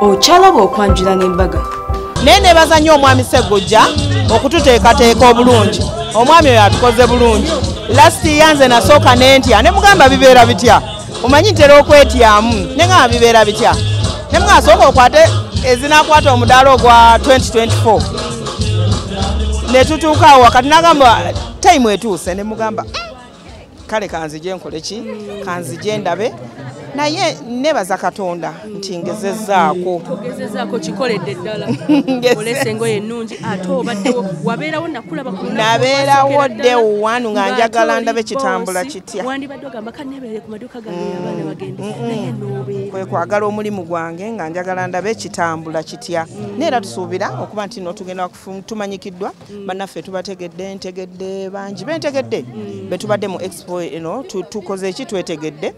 Ochalaba okwanjula n'embaga. Nene bazannyo omwami Sseggojja okututeekateeka obulungi. Omwami oyo atukoze bulungi. Last yanze nasooka n'entya ne mugamba bibeera bitya. Omanyi ntera okwetyamu ne ngamba bibeera bitya. Ne mwasooka okwate ezinakwata omudaala ogwa 2024. Ne tutuuka awo wakati n'agamba time etuuse ne mugamba kale kanzije nkole ki kanzije ndabe naye nebaza Katonda nti ngezezzaako kikoledde ddala olese engoye ennungi ate obaddewo wabeerawo nakulaba nabeerawo dde wanu nga njagala ndabe kitambula kitya wandibadde ogamba kanneeberere ku maduuka gange abaana bagende naye noobeera kwe kwagala omulimu gwange nga njagala ndabe kitambula kitya neera tusuubira okuba nti tugenda tumanyikiddwa bannaffe tubategedde ntegedde bangi bentegedde betubadde mu expo eno tukoze eki twetegedde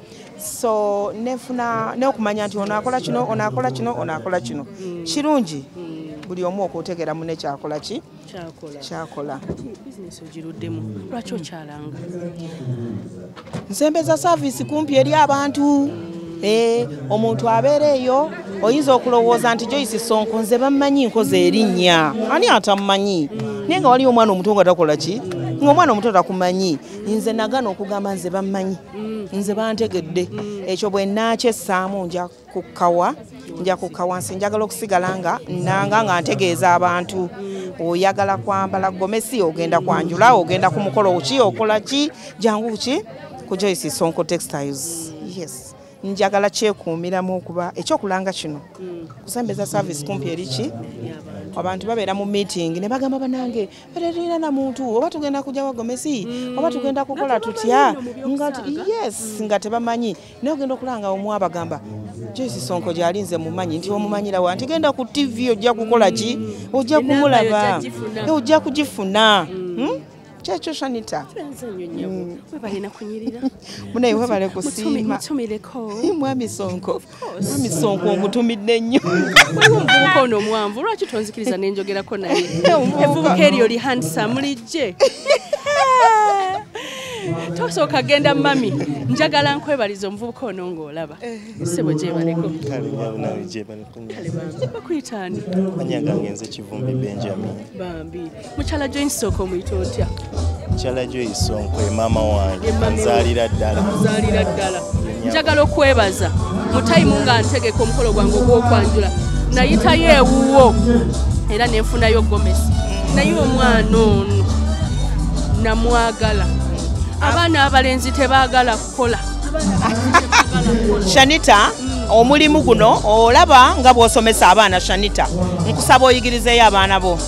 so nefuna n'okumanya nti onaakola kino onaakola kino onaakola kino kirungi buli omu okutegera munne kyakola ki kyakola bizinesi ogiruddemu lwaki okyalanga nsembeza saavisi kumpi eri abantu omuntu abeera eyo oyinza okulowooza nti Joyce Sonko nze bammanyi nkoze erinnya ani atamumanyi naye nga waliyo omwana omuto nga takola ki ng'omwana omuto takumanyi nze nagana okugamba nze bammanyi nze bantegedde ekyo bwe naakyessaamu nja kukkawa nsi njagala okusigala nga nanga nga ntegeeza abantu oyagala kwambala gomesi ogenda kwanjula ogenda ku mukolo ki okola ki jangu ki ku Joyce Sonko Textiles yes njagala kyekuumiramu okuba ekyokulanga kino kusembeza service kumpi eri ki abantu babeera mu meeting ne bagamba banange tulina na muntu oba tugenda kujja wa gomesi oba tugenda kukola tutya nga tebamanyi naye ogenda okulanga omu abagamba Joyce Sonko gyalinze mumanyi nti omumanyira wa nti genda ku TV ojja kukola ki ojja kumulaba ojja kugifuna Checho Shanita. Mune webale kusiima. Mwami Sonko. Mwami Sonko omutumidde nnyo. Omuvubuka ono mwanvu lwaki tonzikiriza nenjogerako naye. Evubuka eryo li handsome lijje. Tosooka genda mami njagala nkwebaliza omuvubuka ono ng'olaba sebo gyebaleko nawe gyebaleko bakuyitaani manyaga ngenze Kivumbi Benjamin bambi mukyala Joyce Sonko omuyita otya mukyala Joyce Sonko maama wange nzaalira ddala njagala okwebaza mu time nga ntegeka omukolo gwange ogw'okwanjula nayitayo ewuwo era nenfunayo gomesi naye omwana ono namwagala abaana abalenzi tebaagala kukola Shanita omulimu guno olaba nga bw'osomesa abaana Shanita nkusaba oyigirizeeyo abaana bo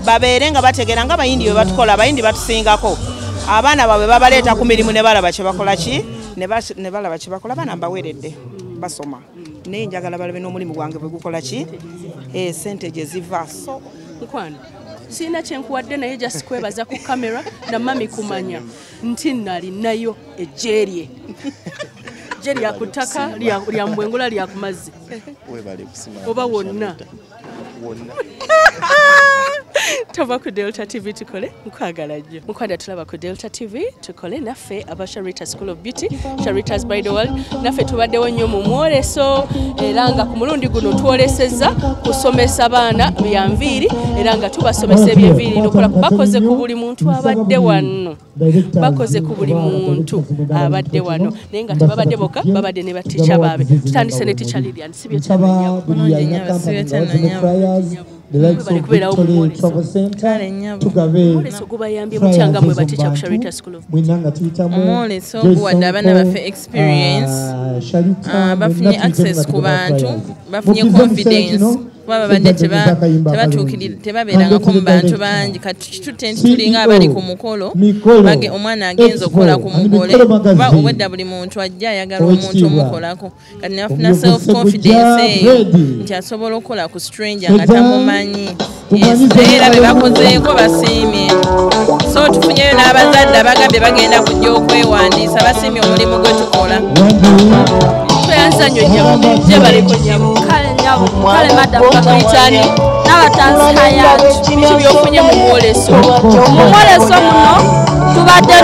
babeere nga bategeera nga abayindi bwe batukola abayindi batusingako abaana baabwe babaleeta ku mirimu ne balaba kye bakola ki ne balaba kye bakola abaana mbaweeredde basoma naye njagala balabe n'omulimu gwange bwe gukola ki sente gye ziva so nkwano sina kyenkuwadde naye just kwebaza ku kamera na mami kumanya nti nali nayo ejerye jerya kutaka lya mbwengula lya kumazzi webale kusima oba wonna Tova ku Delta TV tukole nkwagala nnyo mukwada tulaba ku Delta TV tukole naffe aba Sharita School of Beauty Sharitas by the World naffe tubaddewo nnyo mu mwoleso era nga ku mulundi guno twolesezza kusomesa baana byanviiri era nga tubasomesa ebyenviiri nokola bakoze ku buli muntu abadde wano bakoze ku buli muntu abadde wano naye nga tebabadde boka babadde ne baticha baabe tutandise ne ticha Lilian sibyo cyabanyabo bali kubeerawo mu mwoleso gubayambye mukyanga mwe baticha ku Sharita School of omwoleso guwadde abaana baffe experience bafunye access ku bantu bafunye confidence baba badde tebatuukirira tebabeerangako mu bantu bangi kati tutte nti tulinga abali ku mukolo omwana agenza okukola ku mugole oba obwedda buli muntu ajja ayagala omuntu omukolako kati nafuna self confidence eyo nti asobola okukola ku stranger nga tamumanyi era be bakozeeko basiimye so tufunyeyo n'abazadde abagambye bagenda kujja okwewandiisa basiimye omulimu gwe tukola tweyanza nnyo nnyabo gyebaleko nnyabo kale madamu bakuyitani n'abatansi hayati biki byofunye mu mwoleso muno tubadde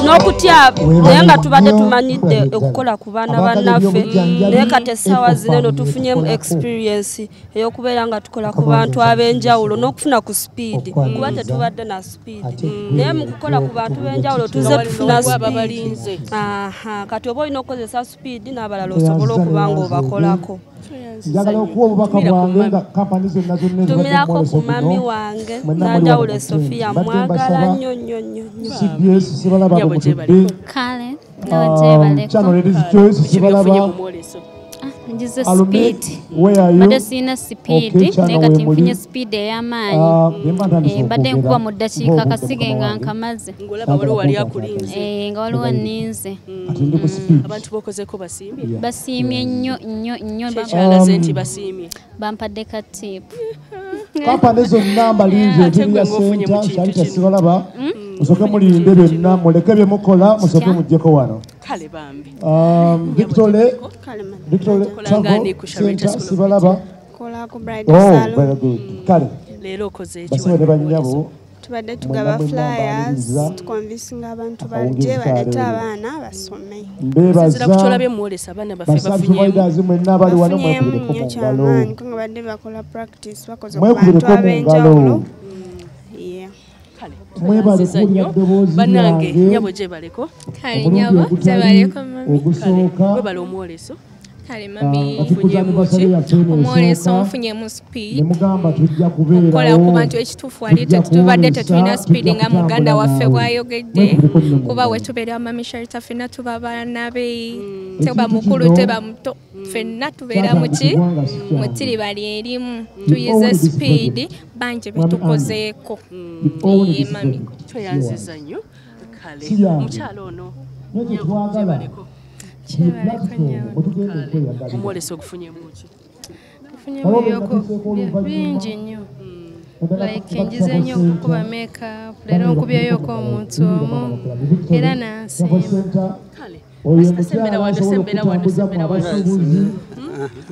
n'okutya naye nga tubadde tumanyidde okukola ku baana bannaffe naye kati essaawa zino tufunyemu experience ey'okubeera nga tukola ku bantu ab'enjawulo n'okufuna ku speed kuba tetubadde na speed naye mu kukola ku bantu b'enjawulo tuze tufuna speed kati oba olina okukozesa speed n'abalala osobola okuba nga obakolako. Njagala okuwa obubaka bwange nga kampani zonna tumirako ku mami wange nanjawulo Sofia mwagala nnyo CBS sibalaba mutudde kale channel Ladies Choice sibalaba njize speed bade sina speed naye kati nfunye speed ey'amaanyi mbadde nkuba mu ddakiika kasige nga nkamaze ngolaba waliwo wali akulinze nga waliwo nninze abantu bokozeko basiimye nnyo kyalaze nti basiimye bampadde ka tipu kampani zonna mbalinze entiri ya senta Sharita sibalaba musooke mulinde byonna muleke bye mukola musooke muggyeko wano kale bambi Victoria Travel Center sibalaba kola ku bridal salon very good kale leero okoze basibadde bannyabo tubadde tugaba flyers tukonvinsinga abantu bajje balete abaana basome mbebaza kukyolabye muwolesa abaana baffe bafunyeemu mwenna abali wano mwekubireko mu ngalo nga badde bakola practice bakoze ku bantu ab'enjawulo mwebaze kuwulira ddoboozi banange nyabo gye baleko kale nyabo gye baleko mami ogusooka webala omwoleso kale mami mfunyemu ki omwoleso nfunyemu speed nemugamba tujja kubeerawo okukola ku bantu ekituufu wali tetubadde tetulina speed nga muganda waffe bw'ayogedde kuba wetubeera mami Sharita ffenna tuba baana be teba mukulu teba muto ffenna tubeera muki mutiri bali erimu tuyize speed bangi betukozeeko ye mami tweyanziza nnyo kale omukyalo ono gye baleko omwoleso ogufunyemu ki gufunyemu bingi nnyo like njize nnyo okukuba makeup leero nkubyeyoko omuntu omu era nansiima kale sembera wano sembera wano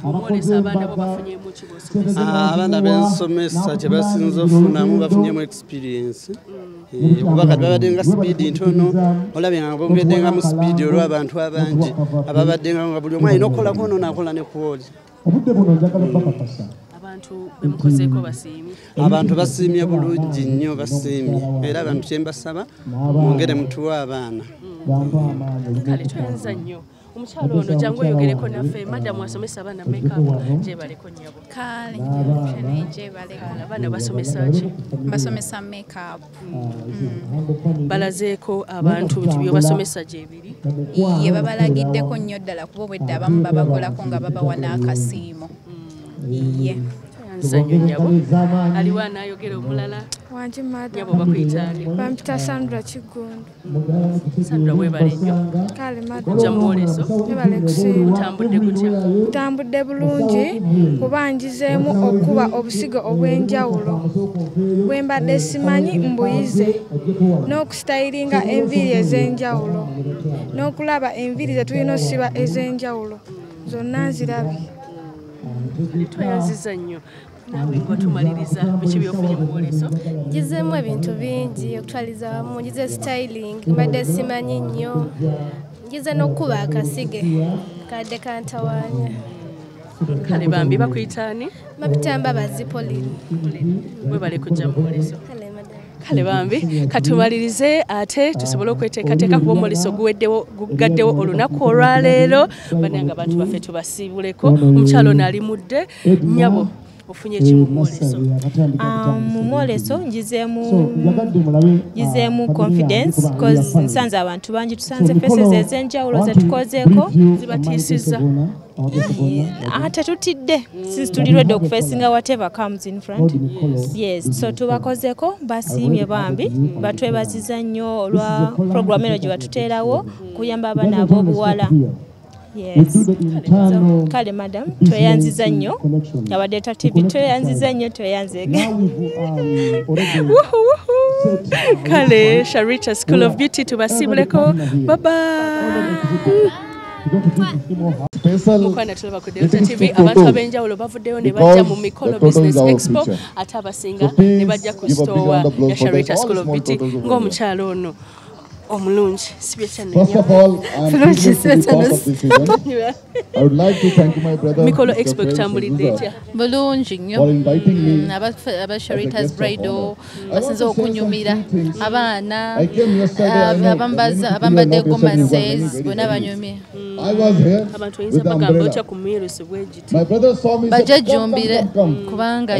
omwoleso abaana bo bafunyemu ki bosomesa abaana bensomesa kye basinza ofunamu bafunyemu experience kuba kati babadde nga sipiidi ntono olabye nga bongedde nga mu sipiidi olw'abantu abangi ababadde nga buli omu alina okukolako ono naakola ne kuwoli obudde buno njagala bakakasa abantu bemukozeeko basiimye abantu basiimye bulungi nnyo basiimye era abantu kye mbasaba mwongere mutuwe abaana kale twenza nnyo omukyalo ono jangu oyogereko naffe madamu asomesa abaana makeup gye baleko nnyabo kale gye baleko abaana basomesa ki basomesa makeup balazeeko abantu nti byobasomesa gyebiri ye babalagiddeko nnyo ddala kuba obwedde abamu babakolako nga babawa n'akasiimo ye nzanyo nnyabo aliwo anaayogera omulala wangi nyabo bakuyitaani bampita Sandra Kigundu Sandra webale nnyo kale ojja mwoleso ebale kusiima utambudde gutya utambudde bulungi kuba njizeemu okuba obusigo obw'enjawulo bwe mbadde simanyi mbuyize n'okusitayiringa enviiri ez'enjawulo n'okulaba enviiri ze tulina osiba ez'enjawulo zonna nzirabye twayanziza nnyo nawe ng'otumaliriza biki byofunye mu bwoleso ngizeemu ebintu bingi okutwaliza wamu ngize styling mbadde simanyi nnyo ngize n'okuba akasige kadde kantawaanya kale bambi bakuyitaani mapitamba bazipolini bwe bale kujja mu bwoleso kale bambi katumalirize ate tusobole okweteekateeka kuba omwoleso gugaddewo olunaku olwaleero bananga abantu baffe tubasiibuleko omukyalo ono ali mudde nnyabo ofunye ki mu mwoleso mu mwoleso ngizeemu confidence because nsanze abantu bangi tusanze faces ez'enjawulo zetukozeeko zibatiisizza ate tutidde since tuli ready okufesinga whatever comes in front yes so tubakozeko basiimye bambi batwebaziza nnyo olwa program eno gye batuteerawo kuyamba abaana ab'obuwala yes kale madam tweyanziza nnyo Abadeeta TV tweyanziza nnyo tweyanzege kale Sharita School of Beauty tubasiibuleko bye bye Mukwana tulaba ku Delta TV abantu abenjawulo bavuddeyo ne bajja mu Mikolo Business Expo ate abasinga ne bajja ku store ya Sharita School of Beauty ng'omukyalo ono omulungi sibye cyane First of all, I would like to thank my brother Mikolo Expo kitambulidde etya bulungi nnyo aba Sharita's Bridal basinze okunyumira abaana abambadde gomases bonna banyumye abantu oyinza bagamba otya ku mmirusi bwegiti bajejjumbire kubanga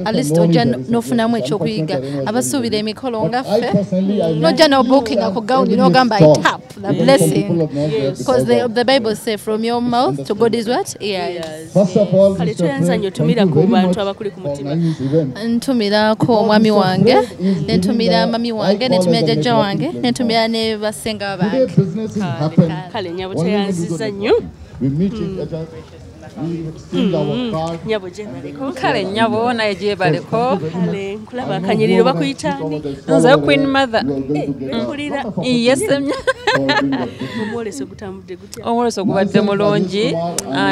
at least ojja n'ofunamu ekyokuyiga abasuubira emikolo ngaffe nojja n'obookinga ku gawuni n'ogamba I tap the blessing because the Bible says from your mouth to God is what? Ears. First of all, kale toyanza nnyo tumira ku bantu abakuli ku mutima ntumirako omwami wange nentumira mami wange nentumira jjajja wange nentumira ne basenga bange kale nyabo teyanziza nnyo nyabo gyebaleko kale nyabo naye gyebaleko kale nkulaba akanyiriro bakuyitaani nze Queen Mother mpulira yes omwoleso gutambudde gutya omwoleso gubadde mulungi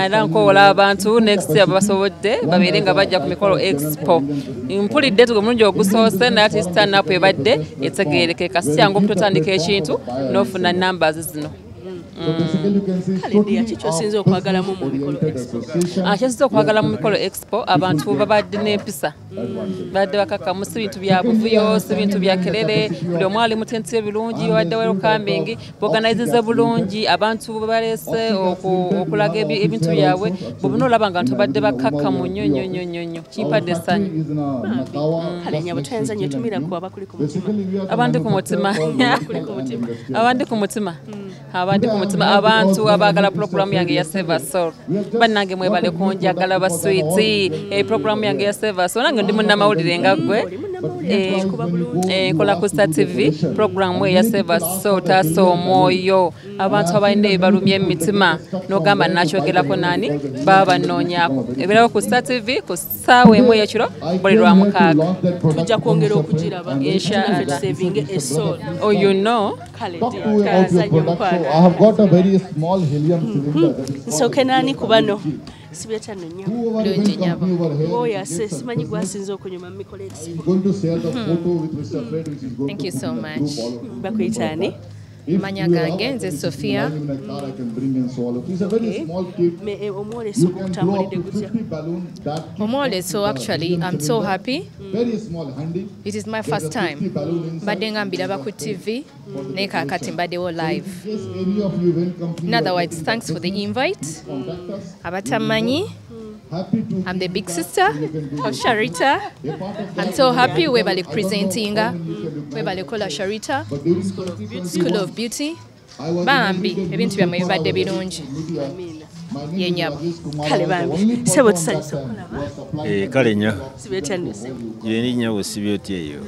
era nkowola abantu next abasobodde babeere nga bajja ku Mikolo Expo mpulidde tuge mulungi ogusoose naye ati stand up ebadde etegeerekeka si kyangu okutandika ekintu n'ofuna numbers zino kyosinza okwagalamu mu Mikolo Expo kyosinza okwagala mu Mikolo Expo abantu babadde n'empisa badde bakakamu si bintu bya buvuyo si bintu bya kerere buli omu ali mu tenti ebirungi babadde welcoming boganizize bulungi abantu balese okulaga ebintu byabwe bwebuna olaba nga abantu badde bakakamu nnyo nnyo nnyo nnyo nnyo kimpadde essanyu kale nyabo toyanza nnyo tumira ku abakuli ku mutima abandi ku mutima abandi ku mutima abandi ku mutima abantu abaagala programu yange ya Save Us Soul bannange mwebale kunjagala baswiti programu yange ya Save Us Soul nange ndi munnamawulire nga ggwe nkola ku Star TV programu ya Save Us Soul taasa omwoyo abantu abalina ebalumya emitima n'ogamba nakyogerako nani baba banoonyaako ebirabo ku Star TV ku ssaawa emu ey'ekiro buli lwamukaaga tujja kwongera okugiraba inshallah saving a soul oh you know kale I have got a very small helium cylinder. Nsoke nani kubano sibyetano nnyo bulungi nyabo oya simanyi gwasinza okunyuma mu Mikolo Expo. Going to share the photo with Mr. Fred, which is going Thank you so much. bakuyitaani manya gange nze Sophia omwoleso gutambulidde gutya omwoleso actually I'm so happy it is my first time mbadde nga mbiraba ku TV naye kaakati mbaddewo live in other words thanks for the invite abatamanyi I'm the big sister of Sharita. I'm so happy we're presenting we're kola Sharita School of Beauty. Bambi, ebintu byamwe bibadde birungi. Yenyabo. Kale bambi. Sebo tusanyusa okulaba. Kale nya. Sibyetandise. Yeni nyawo sibyoti eyo.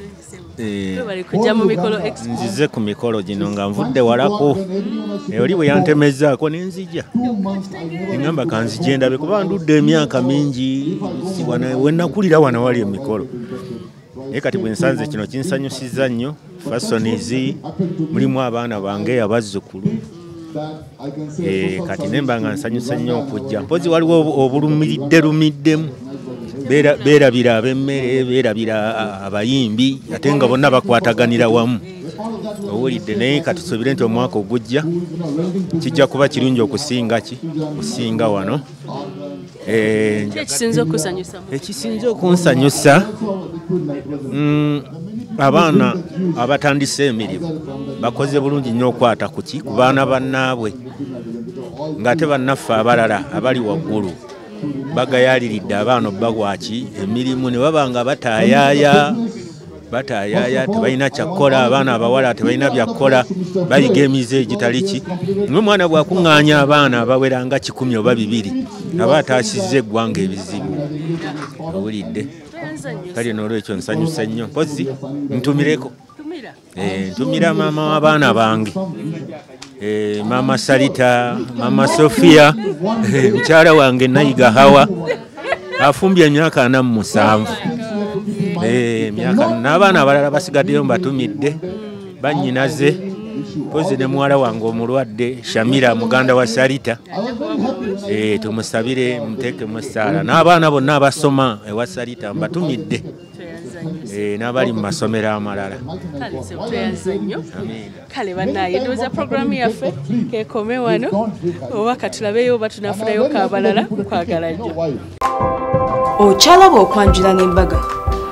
Bali kujja mu Mikolo Expo. Nzize ku mikolo gino nga nvudde walako. Oli bwe yantemezaako nenzija. Ngamba kanzije ndabe kuba ndudde emyaka mingi we nakulira wana wali emikolo. Naye kati bwe nsanze kino kinsanyusiza nnyo. Fasonizi mulimu abaana bange abazzukulu. Kati nemba nga nsanyusa nnyo okujja. Mpozi waliwo obulumiridde lumiddemu. Beerabira ab'emmere, beerabira abayimbi, ate nga bonna bakwataganira wamu. Owulidde naye katusuubire nti omwaka ogujja kijja kuba kirungi okusinga wano. Ekisinza okunsanyusa abaana abatandise emirimu bakoze bulungi nnyo okwata ku baana bannaabwe ng'ate bannaffe abalala abali waggulu bagayaliridde abaana obbawaki emirimu ne baba nga bataayaaya tebalina kyakkola abaana abawala tebalina byakkola bayiga emize egitali ki n'omwana bw'akuŋŋaanya abaana abawera nga 100 oba 2 aba ataasizza eggwanga ebizibu owulidde kale n'olwekyo nsanyusa nnyo mpozi ntumireko ntumira maama w'abaana bange Mama Sarita, Mama Sophia, mukyala wange Nayiga Hawa afumbye emyaka 47 emyaka n'abaana abalala basigaddeyo mbatumidde bannyinaze pozi ne muwala wange omulwadde Shamira muganda wa Sarita tumusabire muteke musaala n'abaana bonna abasoma ewa Sarita mbatumidde n'abali mu masomero amalala kale bannaye ndowooza programu yaffe kekome wano oba katulabeyo oba tunafunayo kaabalala kwagala nnyo okyalaba okwanjula n'embaga